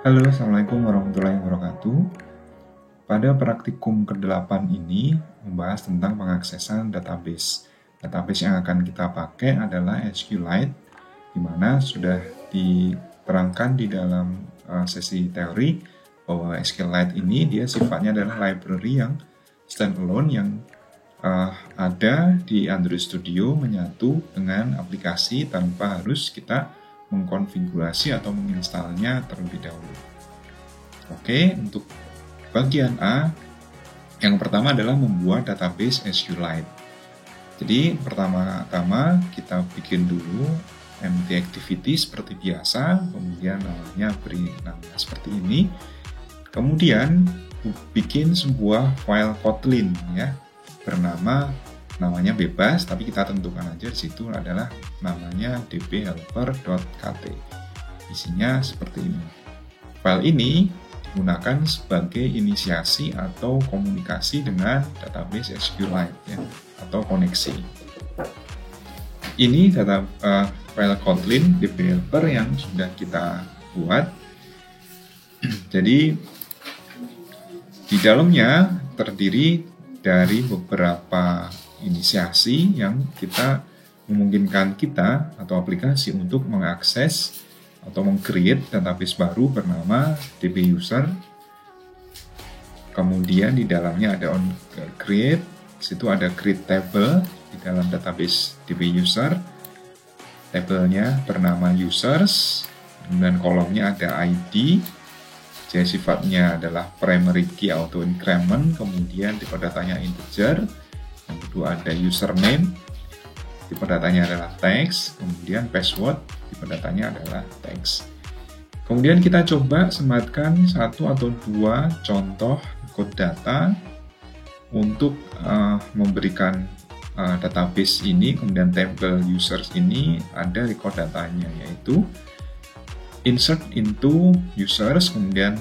Halo, Assalamualaikum warahmatullahi wabarakatuh. Pada praktikum ke-8 ini membahas tentang pengaksesan database. Database yang akan kita pakai adalah SQLite, di mana sudah diterangkan di dalam sesi teori bahwa SQLite ini dia sifatnya adalah library yang standalone yang ada di Android Studio menyatu dengan aplikasi tanpa harus kita mengkonfigurasi atau menginstalnya terlebih dahulu. Oke, untuk bagian A, yang pertama adalah membuat database SQLite. Jadi pertama-tama kita bikin dulu empty activity seperti biasa, kemudian namanya beri nama seperti ini. Kemudian bikin sebuah file Kotlin ya, namanya bebas, tapi kita tentukan aja di situ adalah namanya dbhelper.kt. Isinya seperti ini. File ini digunakan sebagai inisiasi atau komunikasi dengan database SQLite ya, atau koneksi. Ini file Kotlin dbhelper yang sudah kita buat. Jadi di dalamnya terdiri dari beberapa inisiasi yang kita memungkinkan kita atau aplikasi untuk mengakses atau meng-create database baru bernama dbuser. Kemudian di dalamnya ada onCreate, situ ada create table di dalam database dbuser. Tabelnya bernama users, kemudian kolomnya ada ID. Jadi sifatnya adalah primary key auto increment, kemudian tipe datanya integer, yang kedua ada username, tipe datanya adalah text, kemudian password, tipe datanya adalah text. Kemudian kita coba sematkan 1 atau 2 contoh code data untuk memberikan database ini, kemudian table users ini ada record datanya, yaitu insert into users, kemudian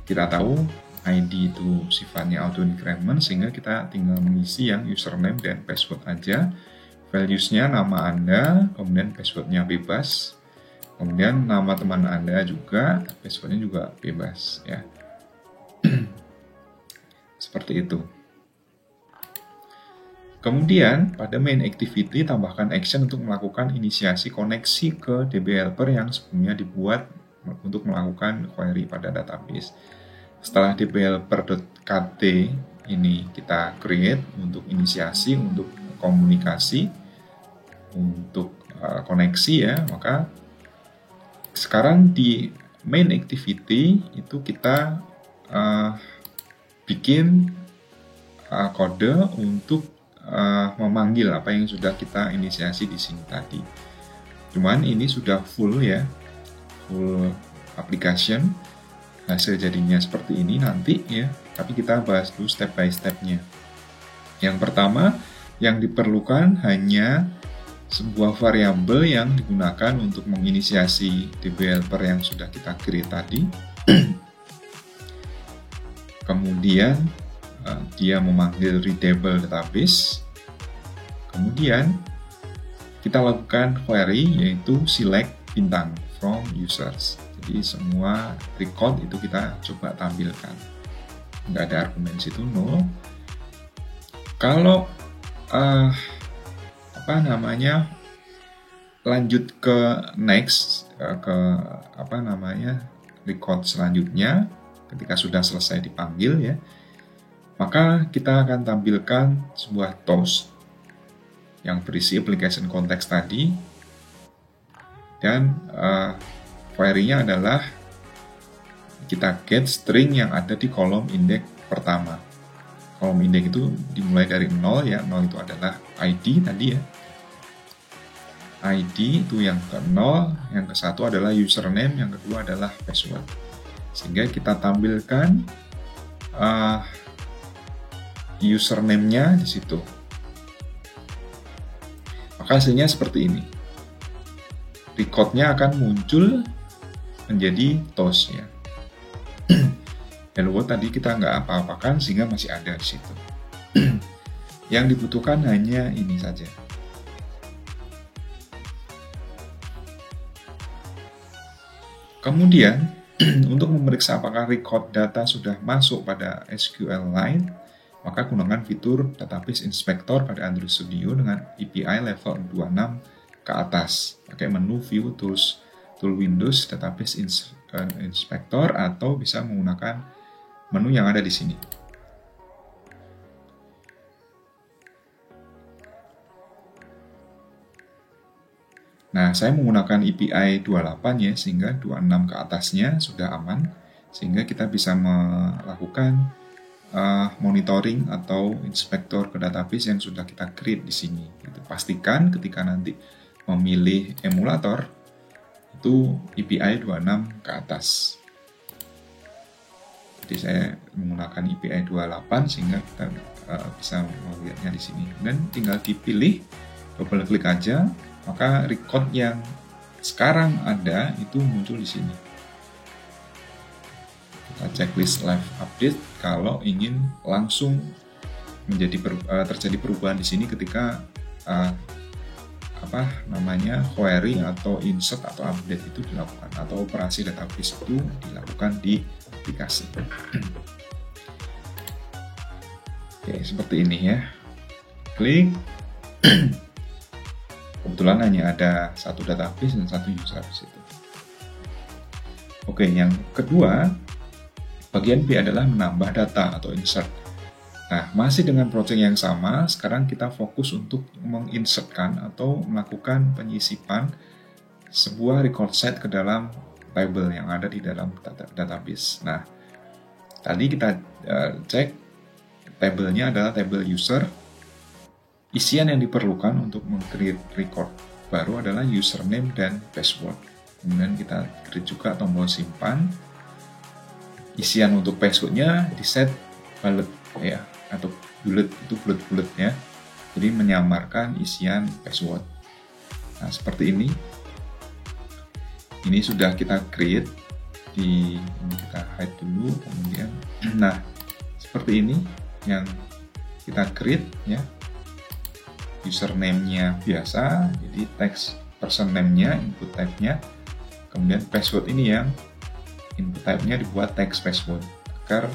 kita tahu ID itu sifatnya auto increment sehingga kita tinggal mengisi yang username dan password aja. Values-nya nama Anda, kemudian password-nya bebas. Kemudian nama teman Anda juga, password-nya juga bebas ya. Seperti itu. Kemudian, pada main activity, tambahkan action untuk melakukan inisiasi koneksi ke dbhelper yang sebelumnya dibuat untuk melakukan query pada database. Setelah dbhelper.kt ini kita create untuk inisiasi, untuk komunikasi, untuk koneksi ya, maka sekarang di main activity itu kita bikin kode untuk memanggil apa yang sudah kita inisiasi di sini tadi. Cuman ini sudah full ya, full application. Hasil jadinya seperti ini nanti ya. Tapi kita bahas dulu step by stepnya. Yang pertama, yang diperlukan hanya sebuah variabel yang digunakan untuk menginisiasi dbhelper yang sudah kita create tadi. Kemudian dia memanggil readable database. Kemudian kita lakukan query yaitu select bintang from users. Jadi semua record itu kita coba tampilkan. Nggak ada argumen situ, null. Kalau lanjut ke next ke record selanjutnya ketika sudah selesai dipanggil ya, maka kita akan tampilkan sebuah toast yang berisi application context tadi, dan query-nya adalah kita get string yang ada di kolom indeks pertama. Kolom indeks itu dimulai dari 0 ya, 0 itu adalah ID tadi ya. ID itu yang ke-0, yang ke-1 adalah username, yang kedua adalah password. Sehingga kita tampilkan username-nya di situ. Maka hasilnya seperti ini. Record-nya akan muncul menjadi toast ya. Hello world tadi kita nggak apa-apakan sehingga masih ada di situ. Yang dibutuhkan hanya ini saja. Kemudian Untuk memeriksa apakah record data sudah masuk pada SQLite, maka gunakan fitur Database Inspector pada Android Studio dengan API level 26 ke atas. Pakai menu View Tools, Tool Windows Database Inspector, atau bisa menggunakan menu yang ada di sini. Nah, saya menggunakan API 28 ya, sehingga 26 ke atasnya sudah aman, sehingga kita bisa melakukan monitoring atau inspektor ke database yang sudah kita create di sini. Gitu. Pastikan ketika nanti memilih emulator, itu API 26 ke atas. Jadi saya menggunakan API 28 sehingga kita bisa melihatnya di sini. Dan tinggal dipilih, double klik aja, maka record yang sekarang ada itu muncul di sini. Kita checklist live update kalau ingin langsung terjadi perubahan di sini ketika query atau insert atau update itu dilakukan, atau operasi database itu dilakukan di aplikasi. Oke, seperti ini ya. Klik. Kebetulan hanya ada satu database dan satu user di situ. Oke, yang kedua, bagian B adalah menambah data atau insert. Nah, masih dengan project yang sama, sekarang kita fokus untuk menginsertkan atau melakukan penyisipan sebuah record set ke dalam table yang ada di dalam database. Nah, tadi kita cek tabelnya adalah table user. Isian yang diperlukan untuk meng-create record baru adalah username dan password. Kemudian kita create juga tombol simpan. Isian untuk passwordnya di set bullet ya, atau bullet itu bullet-bulletnya. Jadi menyamarkan isian password. Nah, seperti ini. Ini sudah kita create ini kita hide dulu, kemudian nah, seperti ini yang kita create ya. Username-nya biasa, jadi text person name-nya, input type-nya, kemudian password ini yang input type-nya dibuat text password agar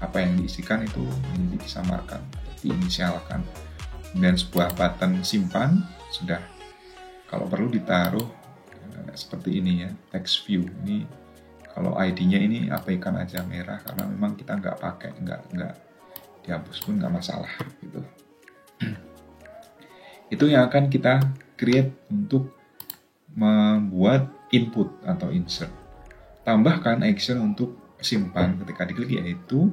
apa yang diisikan itu menjadi disamarkan atau diinisialkan. Kemudian sebuah button simpan sudah, kalau perlu ditaruh seperti ini ya, text view. Ini kalau ID-nya ini abaikan aja, merah, karena memang kita nggak pakai, nggak dihapus pun nggak masalah gitu. Itu yang akan kita create untuk membuat input atau insert. Tambahkan action untuk simpan ketika diklik, yaitu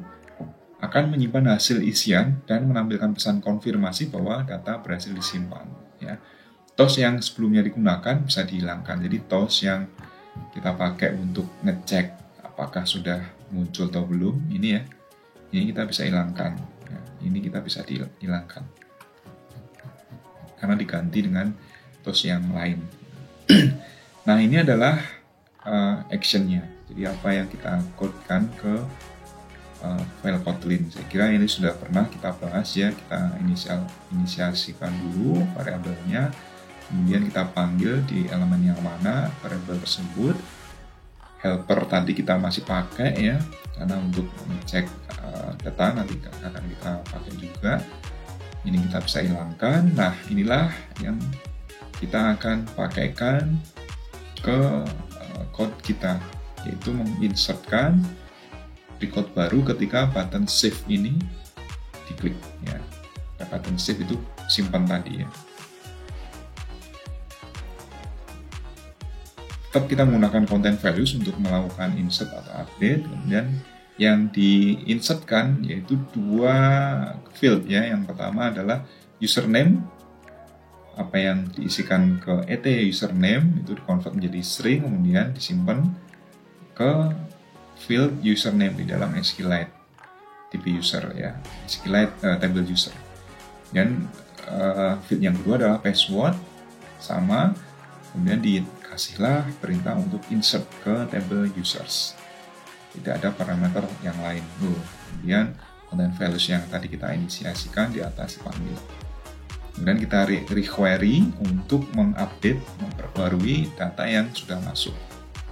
akan menyimpan hasil isian dan menampilkan pesan konfirmasi bahwa data berhasil disimpan. Ya. Toast yang sebelumnya digunakan bisa dihilangkan. Jadi toast yang kita pakai untuk ngecek apakah sudah muncul atau belum, ini ya, ini kita bisa hilangkan. Ya, ini kita bisa dihilangkan karena diganti dengan toast yang lain. Nah, ini adalah action-nya. Jadi apa yang kita codekan ke file Kotlin. Saya kira ini sudah pernah kita bahas ya. Kita inisiasikan dulu variabelnya, kemudian kita panggil di elemen yang mana variabel tersebut. Helper tadi kita masih pakai ya, karena untuk mengecek data nanti akan kita pakai juga. Ini kita bisa hilangkan. Nah, inilah yang kita akan pakaikan ke code kita, yaitu menginsertkan record baru ketika button save ini diklik ya. Button save itu simpan tadi ya. Tetap kita menggunakan content values untuk melakukan insert atau update. Kemudian yang diinsertkan yaitu dua field ya. Yang pertama adalah username, apa yang diisikan ke ET username itu dikonvert menjadi string, kemudian disimpan ke field username di dalam SQLite tipe user ya, SQLite table user. Dan field yang kedua adalah password, sama, kemudian dikasihlah perintah untuk insert ke table users. Tidak ada parameter yang lain. Kemudian content values yang tadi kita inisiasikan di atas dipanggil. Kemudian kita requery untuk mengupdate, memperbarui data yang sudah masuk.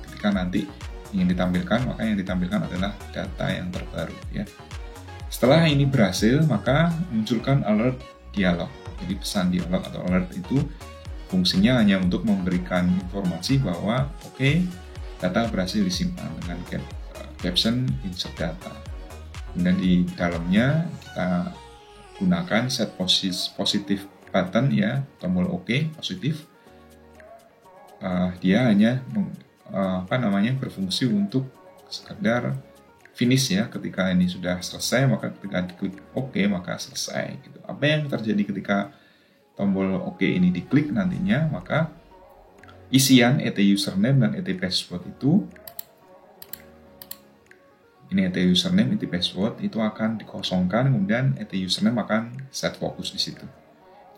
Ketika nanti ingin ditampilkan, maka yang ditampilkan adalah data yang terbaru ya. Setelah ini berhasil, maka munculkan alert dialog. Jadi pesan dialog atau alert itu fungsinya hanya untuk memberikan informasi bahwa oke, data berhasil disimpan dengan caption insert data. Kemudian di dalamnya kita gunakan set positif button ya, tombol OK positif. Dia hanya berfungsi untuk sekedar finish ya. Ketika ini sudah selesai, maka ketika diklik OK maka selesai gitu. Apa yang terjadi ketika tombol OK ini diklik nantinya, maka isian username dan password itu, ini username, password itu akan dikosongkan, kemudian username akan set fokus di situ.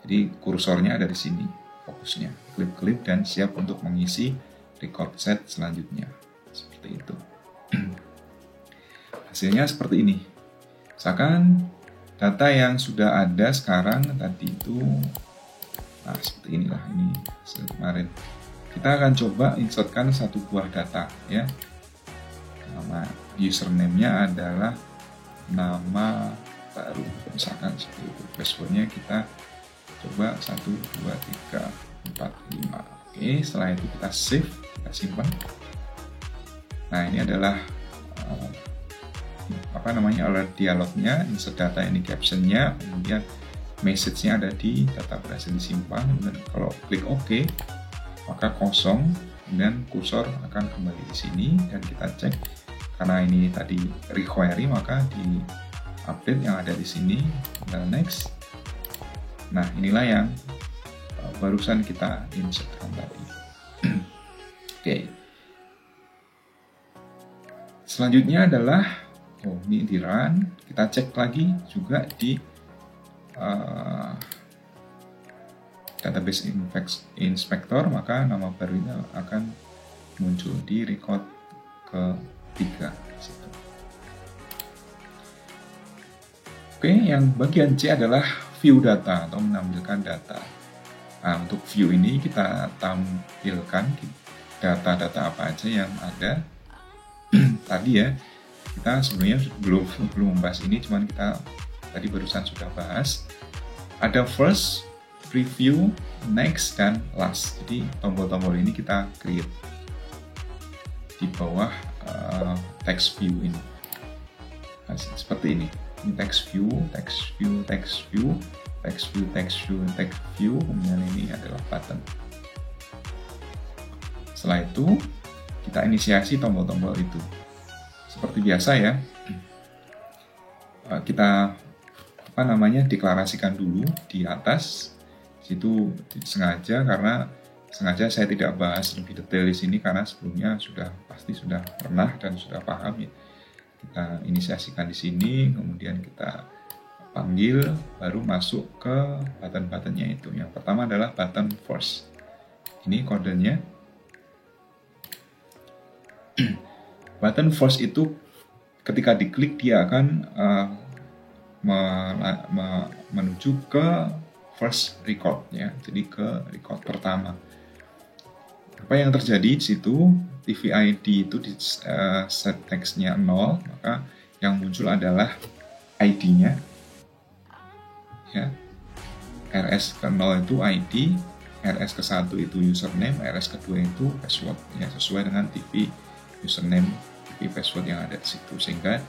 Jadi kursornya ada di sini, fokusnya klip dan siap untuk mengisi record set selanjutnya. Seperti itu. Hasilnya seperti ini. Misalkan data yang sudah ada sekarang tadi itu, nah seperti inilah, ini kemarin. Kita akan coba insertkan satu buah data ya. Nama username-nya adalah nama baru, misalkan seperti itu. Password-nya kita coba 1, 2, 3, 4, 5. Oke, setelah itu kita save, kita simpan. Nah, ini adalah alert dialognya, insert data ini captionnya, kemudian message-nya ada di data berhasil disimpan. Kemudian kalau klik OK, maka kosong, kemudian kursor akan kembali di sini dan kita cek karena ini tadi require, maka di update yang ada di sini, dan next. Nah, inilah yang barusan kita insertkan tadi. Oke. Selanjutnya adalah ini di run, kita cek lagi juga di database inspector, maka nama barunya akan muncul di record ke-3. Oke, yang bagian C adalah view data atau menampilkan data. Nah, untuk view ini kita tampilkan data-data apa aja yang ada. Tadi ya, kita sebenarnya belum membahas ini, cuman kita tadi barusan sudah bahas. Ada first, preview, next, dan last. Jadi tombol-tombol ini kita create di bawah text view ini. Nah, seperti ini. Ini text view, text view, text view, text view, text view, text view. Kemudian ini adalah button. Setelah itu kita inisiasi tombol-tombol itu. Seperti biasa ya, kita deklarasikan dulu di atas. Situ sengaja, karena sengaja saya tidak bahas lebih detail di sini karena sebelumnya pasti sudah pernah dan sudah paham ya. Kita inisiasikan di sini, kemudian kita panggil, baru masuk ke button-buttonnya itu. Yang pertama adalah button first. Ini kodenya. Button first itu ketika diklik dia akan menuju ke first record ya, jadi ke record pertama. Apa yang terjadi di situ, TV ID itu di set text-nya 0, maka yang muncul adalah ID-nya ya. RS ke 0 itu ID, RS ke 1 itu username, RS ke 2 itu password ya, sesuai dengan TV username, TV password yang ada di situ, sehingga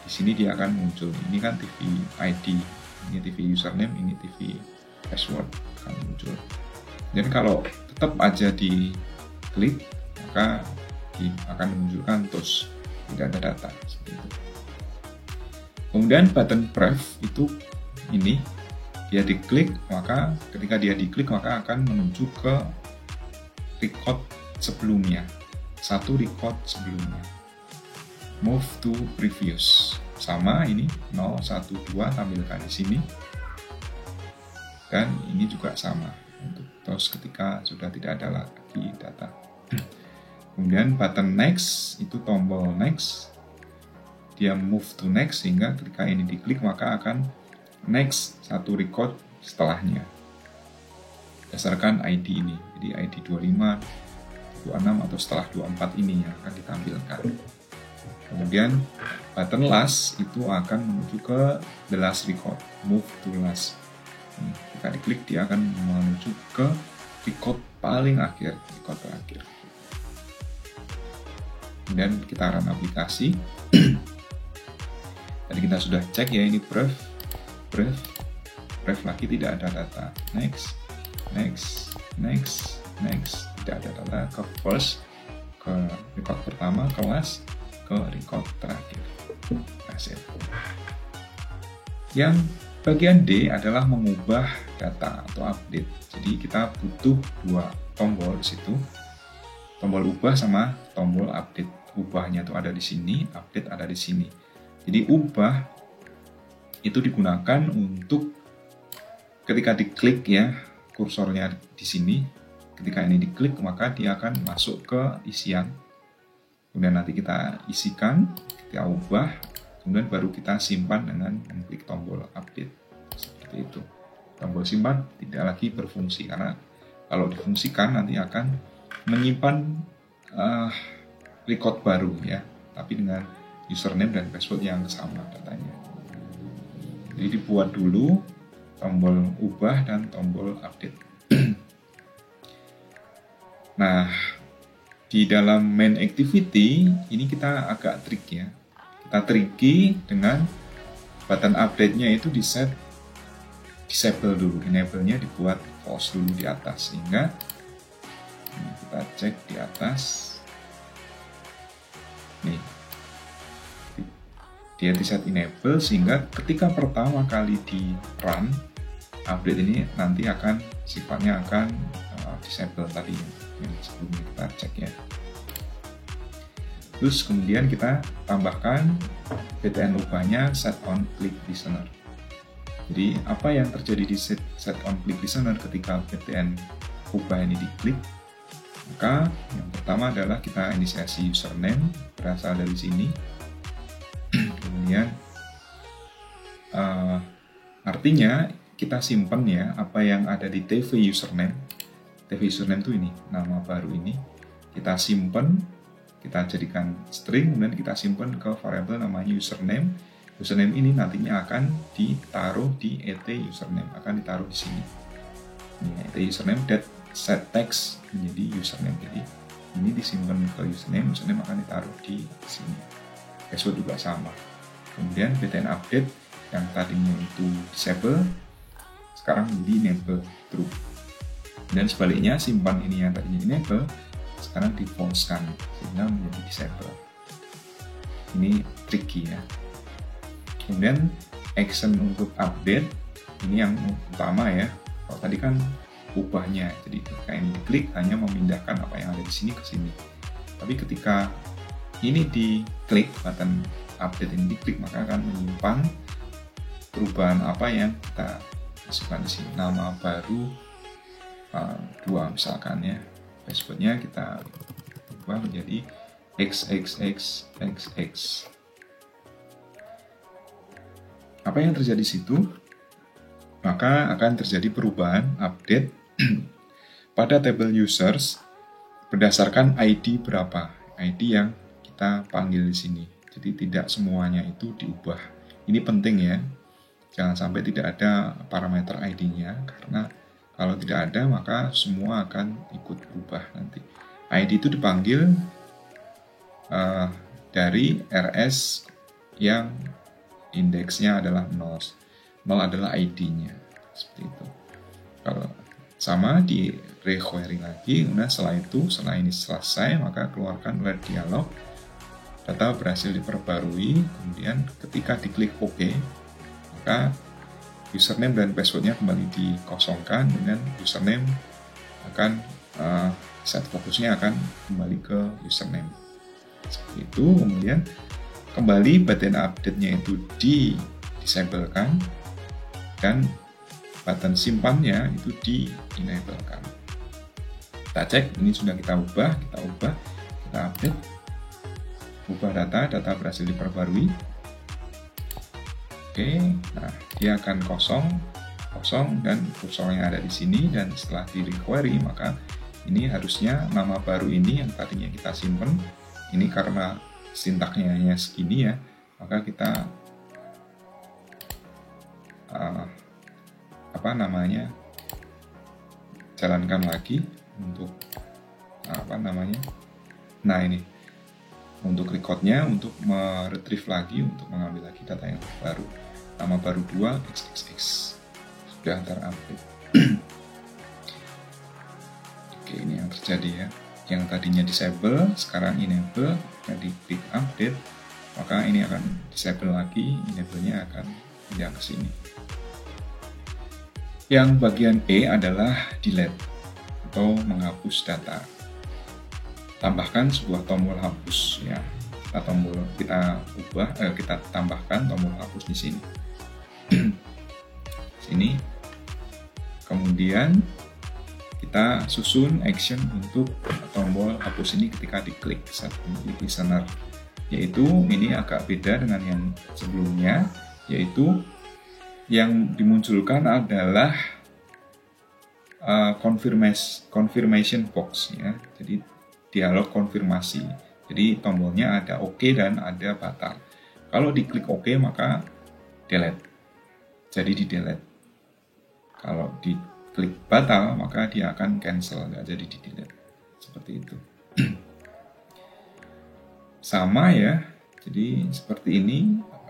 di sini dia akan muncul. Ini kan TV ID, ini TV username, ini TV password akan muncul. Dan kalau tetap aja diklik, maka akan menunjukkan terus tidak ada data seperti itu. Kemudian button pref itu ini dia diklik, maka ketika dia diklik maka akan menuju ke record sebelumnya, satu record sebelumnya. Move to previous, sama ini 0, 1, 2 tampilkan di sini, dan ini juga sama untuk terus ketika sudah tidak ada lagi data. Kemudian button next itu tombol next, dia move to next, sehingga ketika ini diklik maka akan next satu record setelahnya berdasarkan ID ini. Jadi ID 25, 26 atau setelah 24 ini yang akan ditampilkan. Kemudian button last itu akan menuju ke the last record, move to last. Jika diklik dia akan menuju ke record paling akhir, record terakhir. Kemudian kita run aplikasi. Tadi kita sudah cek ya, ini brief lagi tidak ada data. Next, tidak ada data ke first, ke record pertama, ke last, ke record terakhir. Berhasil. Yang bagian D adalah mengubah data atau update. Jadi kita butuh dua tombol di situ, tombol ubah sama tombol update. Ubahnya itu ada di sini, update ada di sini. Jadi ubah itu digunakan untuk ketika diklik ya, kursornya di sini. Ketika ini diklik maka dia akan masuk ke isian. Kemudian nanti kita isikan, kita ubah, kemudian baru kita simpan dengan mengklik tombol update. Seperti itu. Tombol simpan tidak lagi berfungsi karena kalau difungsikan nanti akan menyimpan record baru ya, tapi dengan username dan password yang sama datanya. Jadi dibuat dulu tombol ubah dan tombol update. Nah, di dalam main activity ini kita agak trik ya. Kita tricky dengan button update-nya itu di set disable dulu, enable-nya dibuat false dulu di atas sehingga kita cek di atas. Nih, dia di set enable sehingga ketika pertama kali di run update ini nanti akan sifatnya akan disable tadi yang sebelumnya kita cek ya. Terus kemudian kita tambahkan btn ubahnya set on click listener. Jadi apa yang terjadi di set on click listener ketika btn ubah ini diklik? Maka yang pertama adalah kita inisiasi username berasal dari sini. Kemudian artinya kita simpan ya apa yang ada di TV username. TV username itu ini, nama baru ini kita simpan, kita jadikan string, kemudian kita simpan ke variabel namanya username. Username ini nantinya akan ditaruh di et username, akan ditaruh di sini. Ini et username that set text menjadi username. Jadi ini disimpan ke username, username akan ditaruh di sini. Password juga sama. Kemudian btn update yang tadinya itu disable sekarang menjadi enable true. Dan sebaliknya simpan ini yang tadinya enable sekarang di false kan sehingga menjadi disable. Ini tricky ya. Kemudian action untuk update ini yang utama ya. Kalau tadi kan ubahnya, jadi ketika ini diklik hanya memindahkan apa yang ada di sini ke sini. Tapi ketika ini diklik, button update ini diklik, maka akan menyimpan perubahan apa yang kita masukkan di sini. Nama baru 2 misalkan ya. Passwordnya kita ubah menjadi xxxxx. Apa yang terjadi di situ? Maka akan terjadi perubahan update pada table users berdasarkan ID berapa, ID yang kita panggil di sini. Jadi tidak semuanya itu diubah. Ini penting ya, jangan sampai tidak ada parameter ID-nya karena kalau tidak ada maka semua akan ikut berubah nanti. ID itu dipanggil dari RS yang indeksnya adalah 0. 0 adalah ID-nya. Seperti itu. Kalau sama di re-query lagi, kemudian setelah ini selesai, maka keluarkan alert dialog. Data berhasil diperbarui, kemudian ketika diklik OK, maka username dan passwordnya kembali dikosongkan, dengan username akan set fokusnya akan kembali ke username. Seperti itu, kemudian kembali button update-nya itu disablekan dan button simpannya itu di-enablekan. Kita cek, ini sudah kita ubah, kita update, ubah data berhasil diperbarui. Oke, nah dia akan kosong dan kursornya ada di sini, dan setelah di query maka Ini harusnya nama baru ini yang tadinya kita simpen, ini karena sintaknya hanya segini ya, maka kita jalankan lagi untuk nah ini untuk recordnya, untuk meretrieve lagi, untuk mengambil lagi data yang baru, nama baru 2 xxx sudah terupdate. Oke, ini yang terjadi ya, yang tadinya disable sekarang enable. Jadi klik update, maka ini akan disable lagi, enable-nya akan pindah ke sini. Yang bagian E adalah delete atau menghapus data. Tambahkan sebuah tombol hapus ya. Kita tambahkan tombol hapus di sini. Sini. Kemudian kita susun action untuk tombol hapus ini ketika diklik saat klik listener. Yaitu ini agak beda dengan yang sebelumnya, yaitu yang dimunculkan adalah confirmation box ya. Jadi dialog konfirmasi. Jadi tombolnya ada OK dan ada batal. Kalau diklik OK maka delete. Jadi di delete. Kalau diklik batal maka dia akan cancel, nggak jadi di delete. Seperti itu. Sama ya. Jadi seperti ini.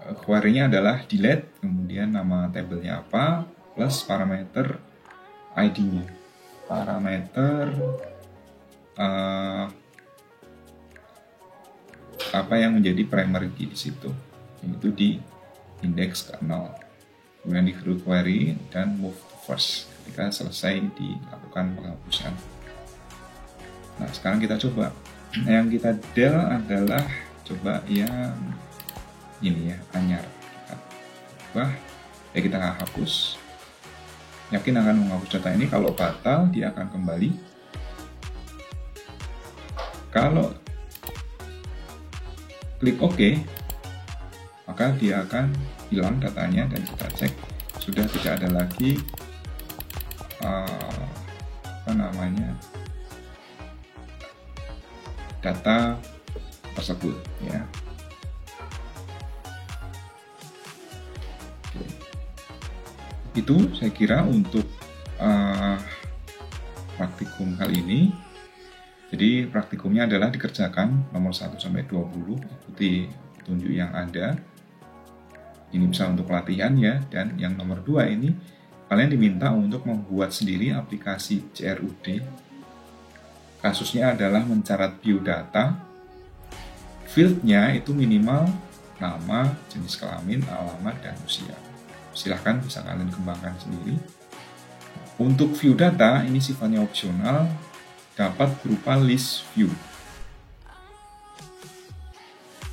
Query-nya adalah delete, kemudian nama tabelnya apa, plus parameter ID-nya. Parameter apa yang menjadi primary key di situ, yaitu di index ke 0. Kemudian di query dan move to first ketika selesai dilakukan penghapusan. Nah, sekarang kita coba. Yang kita del adalah coba yang ini ya, anyar. Kita hapus. Yakin akan menghapus data ini. Kalau batal dia akan kembali. Kalau klik OK, maka dia akan hilang datanya dan kita cek sudah tidak ada lagi data tersebut ya. Itu saya kira untuk praktikum kali ini. Jadi praktikumnya adalah dikerjakan nomor 1 sampai 20, ikuti petunjuk yang ada. Ini bisa untuk latihan ya. Dan yang nomor 2 ini kalian diminta untuk membuat sendiri aplikasi CRUD. Kasusnya adalah mencatat biodata. Fieldnya itu minimal nama, jenis kelamin, alamat, dan usia. Silahkan bisa kalian kembangkan sendiri. Untuk view data ini sifatnya opsional, dapat berupa list view.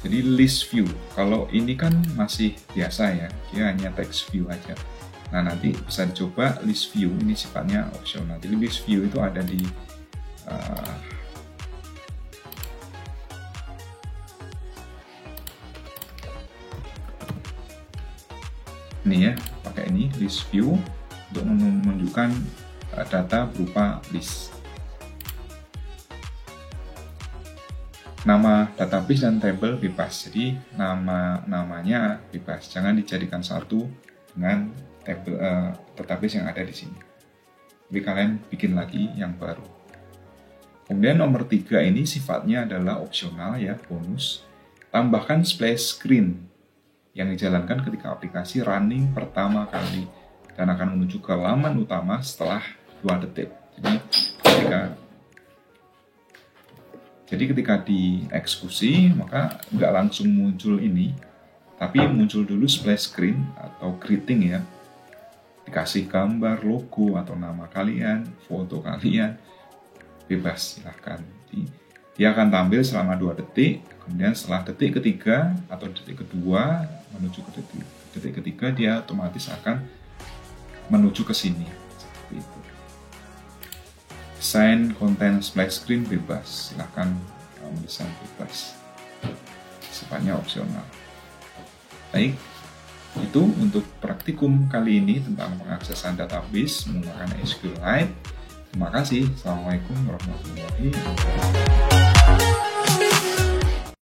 Jadi list view, kalau ini kan masih biasa ya, dia hanya text view aja. Nah nanti bisa dicoba list view, ini sifatnya opsional. Jadi list view itu ada di ini ya, pakai ini list view untuk menunjukkan data berupa list. Nama database dan table bebas, jadi namanya bebas, jangan dijadikan satu dengan table database yang ada di sini. Jadi kalian bikin lagi yang baru. Kemudian nomor 3 ini sifatnya adalah opsional ya, bonus. Tambahkan splash screen yang dijalankan ketika aplikasi running pertama kali dan akan menuju ke laman utama setelah 2 detik. Jadi ketika dieksekusi maka nggak langsung muncul ini, tapi muncul dulu splash screen atau greeting ya. Dikasih gambar, logo atau nama kalian, foto kalian, bebas silahkan. Dia akan tampil selama 2 detik, kemudian setelah detik ketiga atau detik kedua menuju ke detik ketiga dia otomatis akan menuju ke sini. Seperti itu. Desain konten splash screen bebas, silahkan kamu desain bebas. Sifatnya opsional. Baik, itu untuk praktikum kali ini tentang pengaksesan database menggunakan SQLite. Terima kasih. Assalamualaikum warahmatullahi wabarakatuh.